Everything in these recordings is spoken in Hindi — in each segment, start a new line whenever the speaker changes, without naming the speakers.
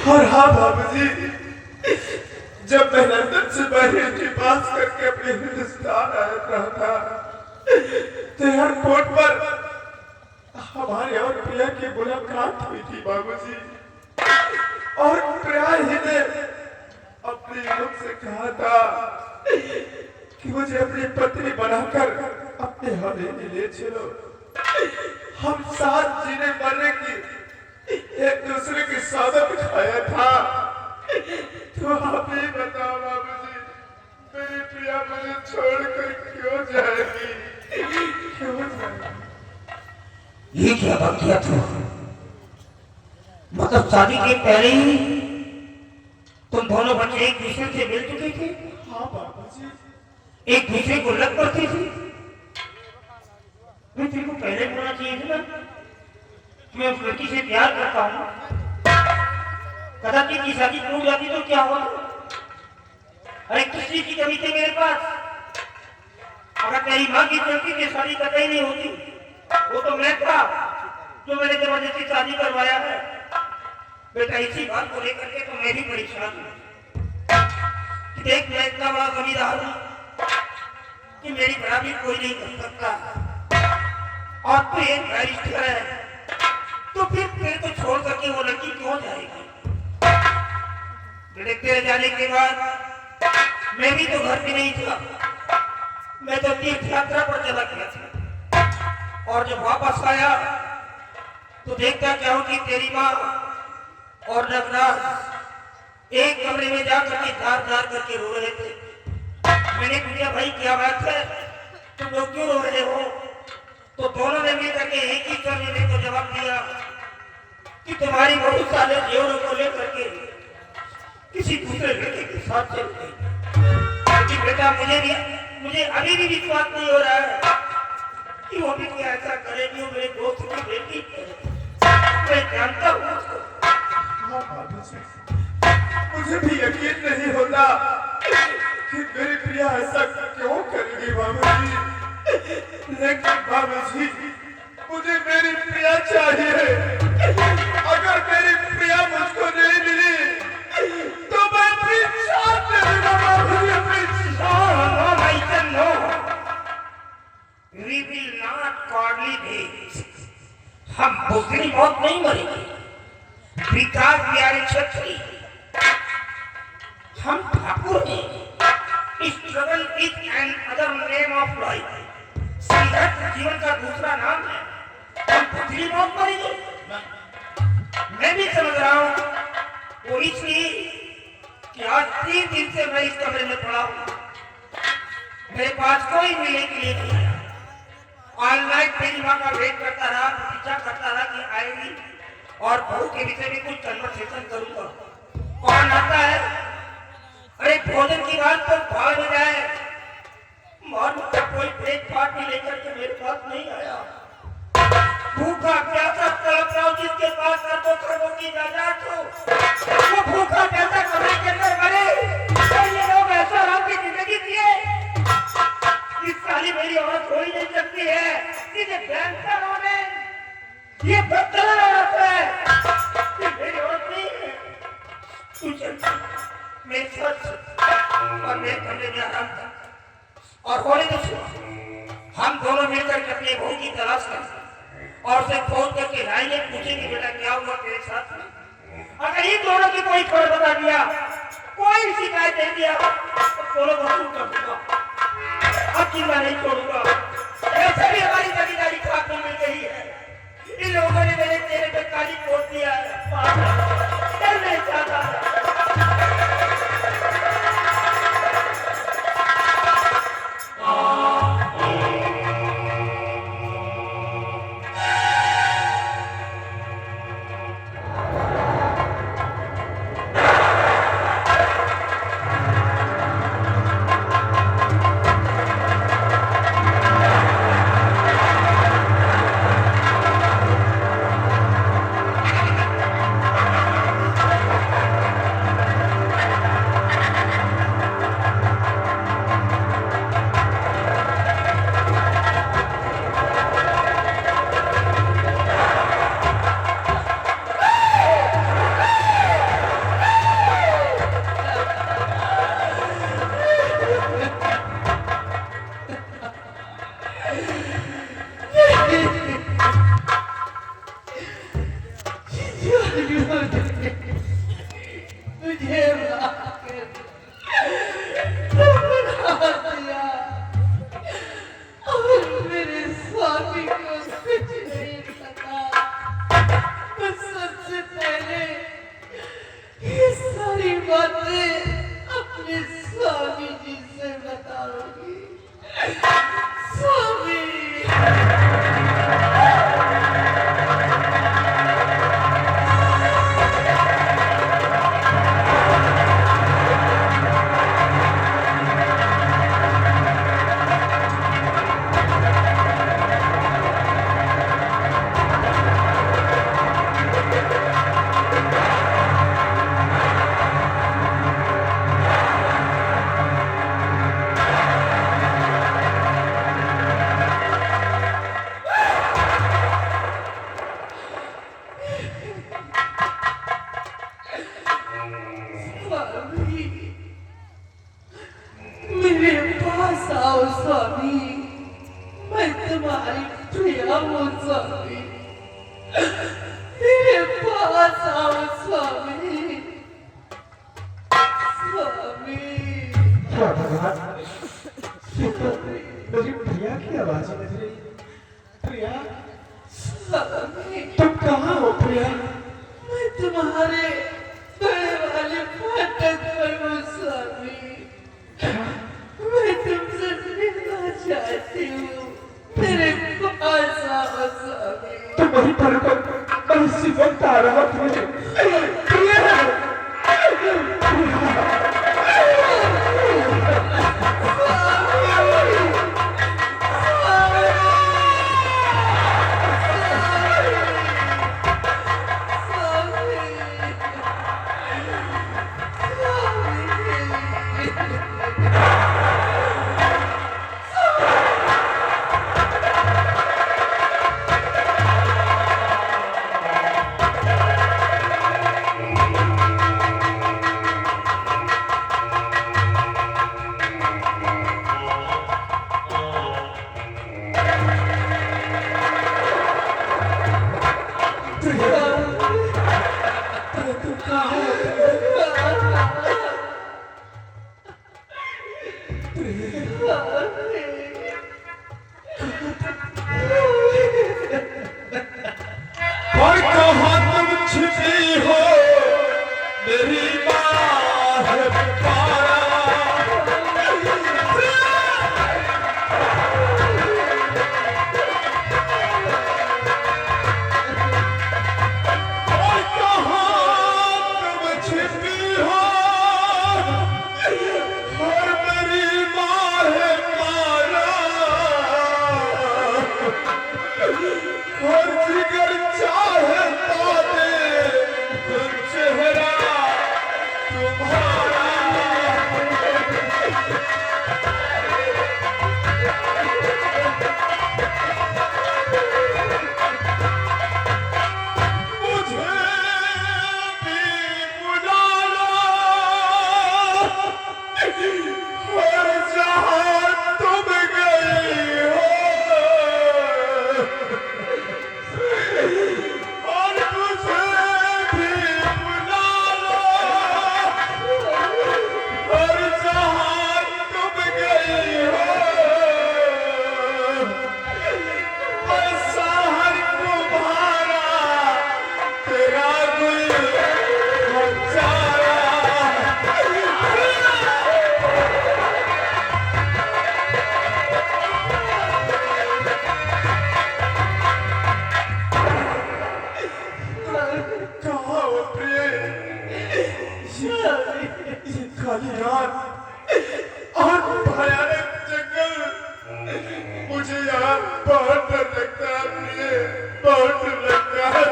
और हाँ बाबूजी, जब मैं लंदन से बहरीन की पास करके अपने हिंदुस्तान आया रहा था तो एयरपोर्ट पर हमारे और प्रिया की मुलाकात हुई थी बाबूजी। और प्रिया ही ने अपने मुख से कहा था कि मुझे अपनी पत्नी बनाकर अपने हवेली ले चलो, हम साथ जीने मरने की एक दूसरे की सौगंध खाया था। तो आप ही बताओ बाबूजी, मेरी प्रिया मुझे छोड़कर क्यों जाएगी, क्यों जाएगी?
ये क्या बात किया था? मतलब शादी के पहले ही तुम दोनों बच्चे एक दूसरे से मिल चुके थे?
हाँ बाबूजी।
एक दूसरे को लग पड़ते थे? मैं तेरे को पहले बोलना चाहिए था ना, मैं उस लड़की से प्यार करता हूँ। कदाचित की शादी टूट जाती तो क्या हुआ? अरे किसी की कमी थी मेरे पास? अगर तेरी माँ की गलती से शादी कतई नहीं होती, वो तो मैं था जो मैंने जबरदस्ती शादी करवाया है। बेटा इसी बात को लेकर के तो मैं भी परेशान हूँ। देख मैं इतना बड़ा जमींदार हूँ कि मेरी बराबरी कोई नहीं कर सकता, और तू एक बैरिस्टर है, तो फिर तेरे को छोड़ करके वो लड़की क्यों जाएगी? बेटे तेरे जाने के बाद मैं भी तो घर में नहीं था, मैं तो तीर्थ यात्रा पर चला गया था। और जब वापस आया तो देखता क्या हो कि तेरी माँ और नगराज एक कमरे में जाकर के धार धार करके रो रहे थे। मैंने पूछा भाई क्या बात है, तुम लोग क्यों रो रहे हो? तो दोनों ने मिलकर के एक ही स्वर में मेरे को जवाब दिया कि तुम्हारी बहुत सारे जेवरों को लेकर के किसी दूसरे लड़के के साथ चल गई। लेकिन बेटा मुझे अभी भी विश्वास नहीं हो रहा है कि वो भी क्या ऐसा करेगी। वो मेरे दोस्त की बेटी, मैं जानता हूँ उसको।
मुझे भी यकीन नहीं होता कि मेरी प्रिया ऐसा क्यों करेगी बाबूजी। लेकिन बाबूजी मुझे मेरी प्रिया चाहिए। अगर मेरी प्रिया मुझको नहीं मिली तो मैं अपनी जान दे दूंगा बाबूजी, अपनी जान।
No, we will not godly days. हम बुद्धि मौत नहीं मरेंगे, विकास प्यारे क्षत्रिय, हम ठाकुर हैं। Struggle is an other name of life. संघर्ष जीवन का दूसरा नाम है। हम बुद्धि मौत मरेंगे? मैं भी समझ रहा हूँ वो इसलिए कि आज 3 दिन से मैं इस कमरे में पड़ा हूँ, मेरे पास कोई मिलने के लिए नहीं आया। ऑनलाइन मेरी माँ का वेट करता रहा, पीछा करता रहा कि आएगी और बहू के विषय में कुछ कन्वर्सेशन करूंगा। कौन आता है? अरे भोजन की बात तो भाग में जाए, मॉर्निंग का कोई ब्रेकफास्ट भी लेकर के मेरे पास नहीं आया। भूखा प्यासा तड़प रहा हूँ, जिसके पास खरबों की जायदाद हो वो भूखा प्यासा कमरे के अंदर मरे। ये लोग ऐसा राम की जिंदगी जिए, इस साली मेरी औरत हो ही नहीं सकती है। ये कैंसर होने, ये बदतर औरत है, ये मेरी औरत नहीं है। तू चल मेरे साथ और मेरे कमरे में आराम कर और होने दो सुबह। हम दोनों मिलकर के अपने बहू की तलाश करें और उसे फोन करके लाएंगे, पूछेंगे बेटा क्या हुआ तेरे साथ में। अगर इन दोनों की कोई खबर बता दिया, कोई शिकायत दे दिया तो दोनों वसूल कर दूंगा, अब चिंता नहीं छोड़ूंगा। ऐसे भी हमारी जमींदारी खाक में मिल गई है। इन लोगों ने मेरे चेहरे पे काली पोत दिया है, डर नहीं चाहता।
ये बात कर बना दिया और मेरे स्वामी को कुछ नहीं पता। मैं सबसे पहले ये सारी बातें अपने स्वामी जी से बताऊंगी। स्वामी मेरे पास आओ स्वामी, मैं तुम्हारी प्रिया हूँ स्वामी। मेरे पास आओ स्वामी। स्वामी
क्या भगवान, ये तो मेरी प्रिया की आवाज लग रही है। प्रिया,
स्वामी
तुम कहाँ हो प्रिया?
मैं तुम्हारे बड़े वाले फाटक पर हूँ स्वामी। मैं तुमसे मिलना चाहती हूँ, मेरे पास आओ स्वामी।
तुम वहीं पर रुको, मैं इसी वक्त आ रहा हूँ। प्रिया, और कहाँ तुम छिपी हो मेरी माँ है पुकारा। और कहाँ तुम छिपी हो और मेरी माँ है मारा। और जिगर चाहता दे चेहरा तुम्हारा। मुझे भी बुला लो और जहाँ तुम गई हो और मुझे भी बुला लो और जहाँ तुम गई हो मैं शहर तुम्हारा तेरा गुल बचारा। कहाँ हो प्रिय? ये काली रात और भयानक जंगल, मुझे यहाँ बहुत डर लगता है प्रिय, बहुत डर लगता है।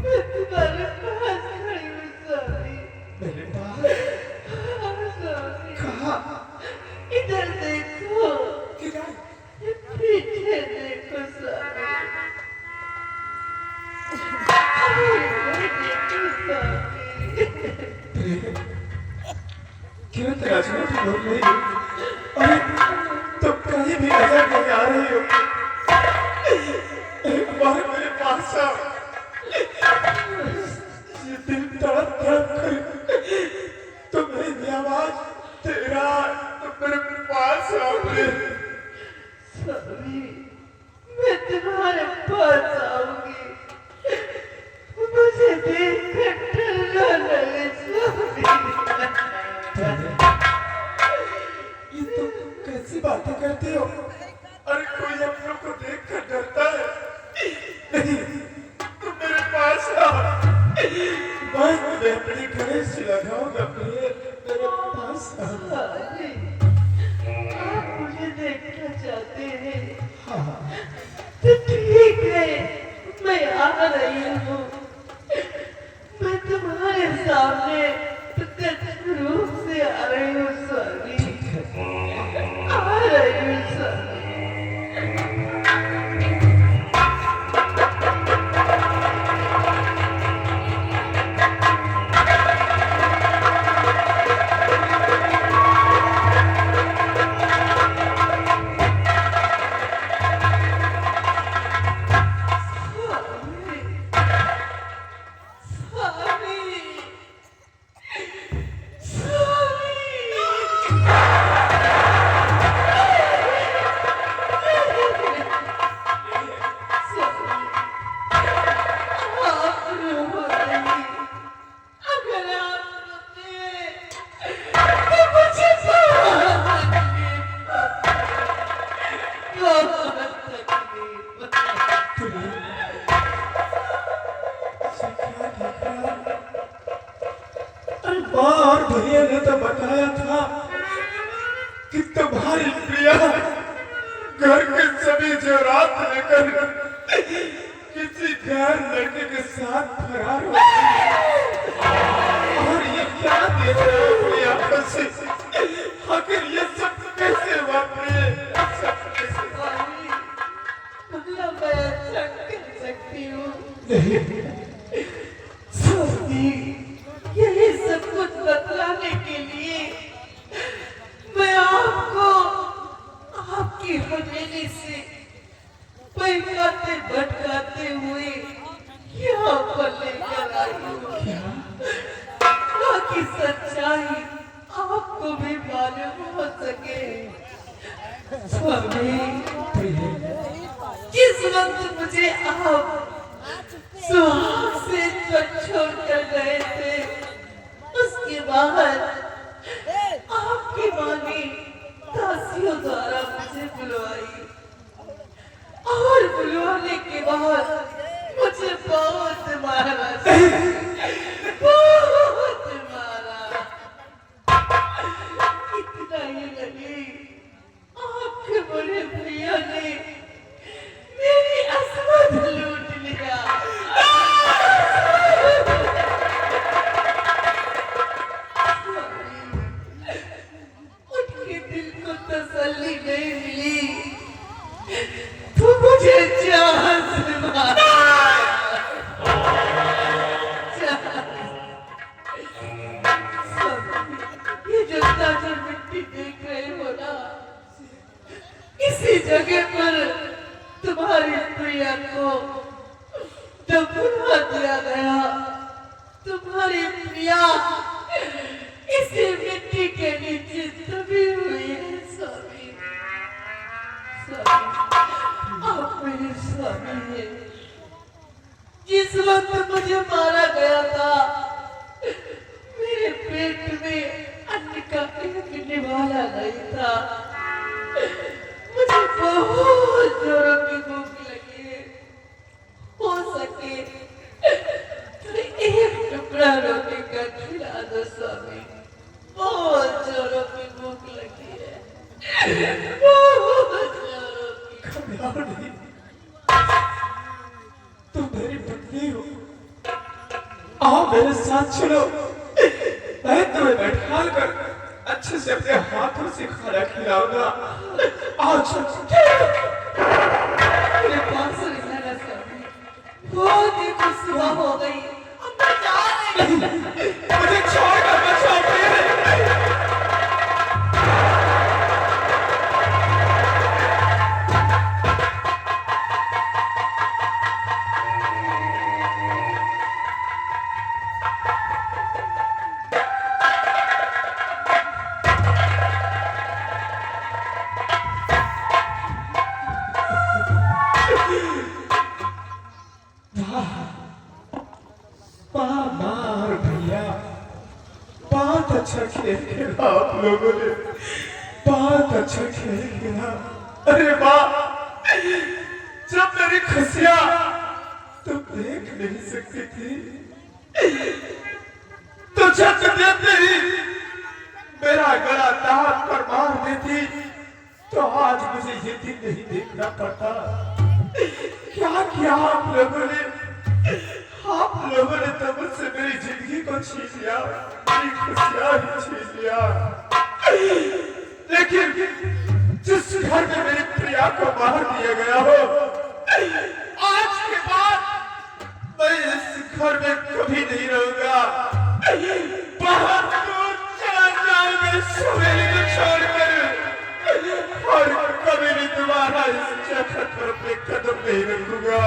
मैं तुम्हारे पास खड़ी हूँ स्वामी।
मेरे पास
हाँ, स्वामी।
कहाँ?
इधर देखो,
किधर?
पीछे देखो स्वामी। देखो स्वामी।
प्रिय, क्यों तेरा झूठ बोल रही हो? अरे तुम कहीं भी नजर नहीं आ रही हो। एक बार मेरे पास आओ, ये दिल तड़प मैं तुम्हें अपने गले से लगाऊंगा मेरे पास आओ।
सारे आप मुझे देखना चाहते हैं तो ठीक है, मैं आ रही हूँ। मैं तुम्हारे सामने प्रत्यक्ष रूप से आ रही हूँ स्वामी, आ रही हूँ स्वामी।
और भैया ने तो बताया था कि तुम्हारी प्रिया घर के सभी जेवरात लेकर किसी गैर लड़के के साथ फरार हो गई। और ये क्या देख रहे हो अपनी आंखों से? आखिर ये सब कैसे वापरे? सब कैसे?
मतलब मैं अच्छा कर सकती हूँ
नहीं,
स्वामी, यही सब कुछ बतलाने के लिए मैं आपको आपकी हवेली से भटकाते भटकाते हुए यहाँ पर लेकर आई हूँ, ताकि सच्चाई आपको भी मालूम हो सके। स्वामी, जिस वक्त मुझे आप सुहाग से छोड़ कर गए थे, उसके बाद आपकी माँ ने दासियों द्वारा मुझे बुलवाई और बुलवाने के बाद मुझे बहुत मारा, बहुत मारा। इतना ही नहीं, आपके बड़े भैया ने मेरी असमत लूट लिया। उनके दिल को तसल्ली नहीं मिली तो मुझे जान से मारा। ये जो ताजा मिट्टी देख रहे हो ना, इसी जगह पर तुम्हारी प्रिया को दफना दिया गया। तुम्हारी प्रिया इसी मिट्टी के नीचे दबी हुई है। स्वामी, स्वामी, आप मेरे स्वामी हैं। जिस वक्त मुझे मारा गया था, मेरे पेट में अन्न का एक निवाला नहीं था। मुझे बहुत जोरों की भूख लगी है। हो सके तो एक टुकड़ा रोटी का खिला दो स्वामी, बहुत जोरों की भूख लगी है, बहुत जोरों की।
कल्याणी, तुम मेरी पत्नी हो, आओ मेरे साथ चलो, मैं तुम्हें बैठा कर अच्छे से अपने हाथों से खाना खिलाऊंगा। आओ चलो।
मेरे पास रहना स्वामी, बहुत ही कुछ सुबह हो गई, अब मैं जा रही हूँ।
मुझे छोड़कर बचाओ मेरे। मार भैया, बहुत अच्छा खेल खेला आप लोगों ने, बहुत अच्छा खेल खेला। अरे वाह, जब मेरी खुशियां तुम देख नहीं सकती थी, तो छत देते ही मेरा गला दाब कर मार देती तो आज मुझे ये दिन नहीं देखना पड़ता। क्या किया आप लोगों ने? आप लोगों ने तो मुझसे मेरी जिंदगी को छीन लिया, मेरी खुशियां ही छीन लिया। लेकिन जिस घर में मेरी प्रिया को मार दिया गया हो, आज के बाद मैं इस घर में कभी नहीं रहूंगा। बाहर दूर चला जाऊंगा सवेरे को छोड़कर, और कभी भी दोबारा इस जगत पर अपने कदम नहीं रखूंगा।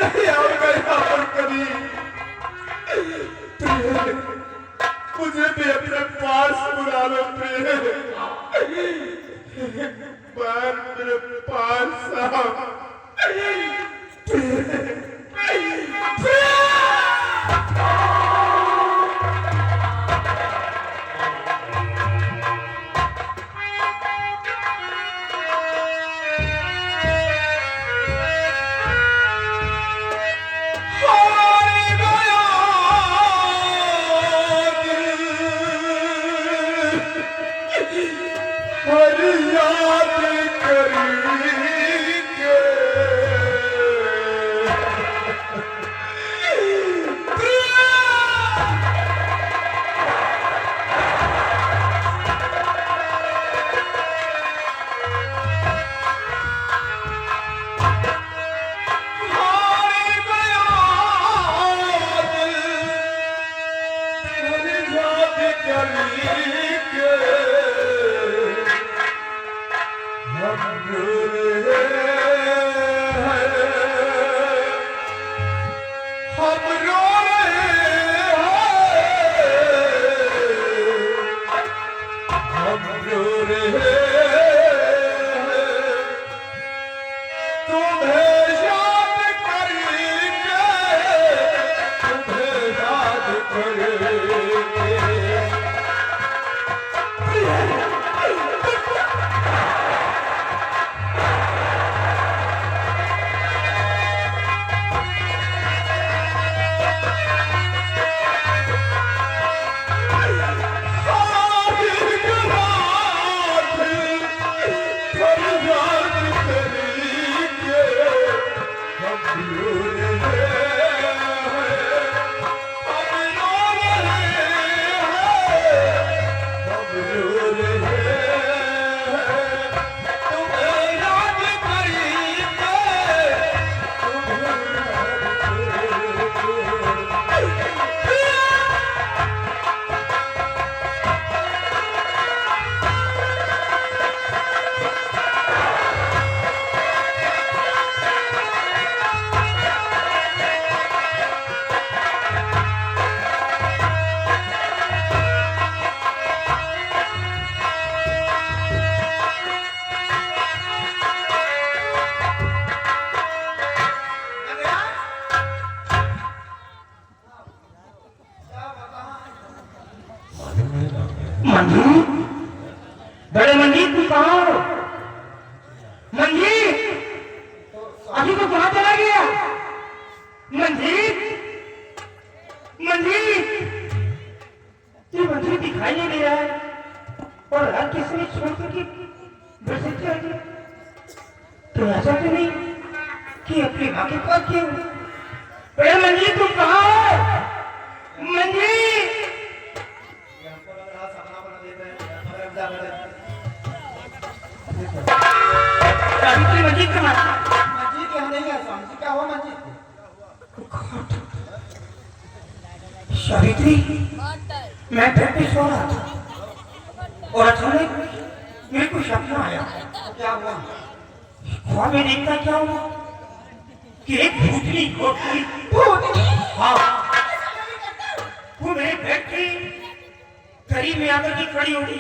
नहीं आऊंगा यहाँ पर कभी। मुझे भी अपने पास बुला लो प्रिय, मेरे पास आओ।
मंजीत, बड़े मंजीत तू कहाँ हो? मंजीत, अभी तो कहाँ चला गया? मंजीत, मंजीत, ये मंजीत दिखाई नहीं दे रहा है और हर किसी ने छोड़ करके बरसे चल गया। तो ऐसा तो नहीं कि अपनी माँ के पास क्यों? बड़े मंजीत तू कहाँ हो? मंजीत, सावित्री मंजीत कहाँ?
मंजीत यहाँ नहीं है। स्वामी क्या हुआ मंजीत?
सावित्री, मैं बेड पे सो रहा था और अचानक मेरे को सपना आया।
क्या हुआ?
ख्वाब में देखता क्या हुआ कि एक भूतनी घोटनी, हाँ, वो मेरे बेड के करीब में आकर के खड़ी हो गई।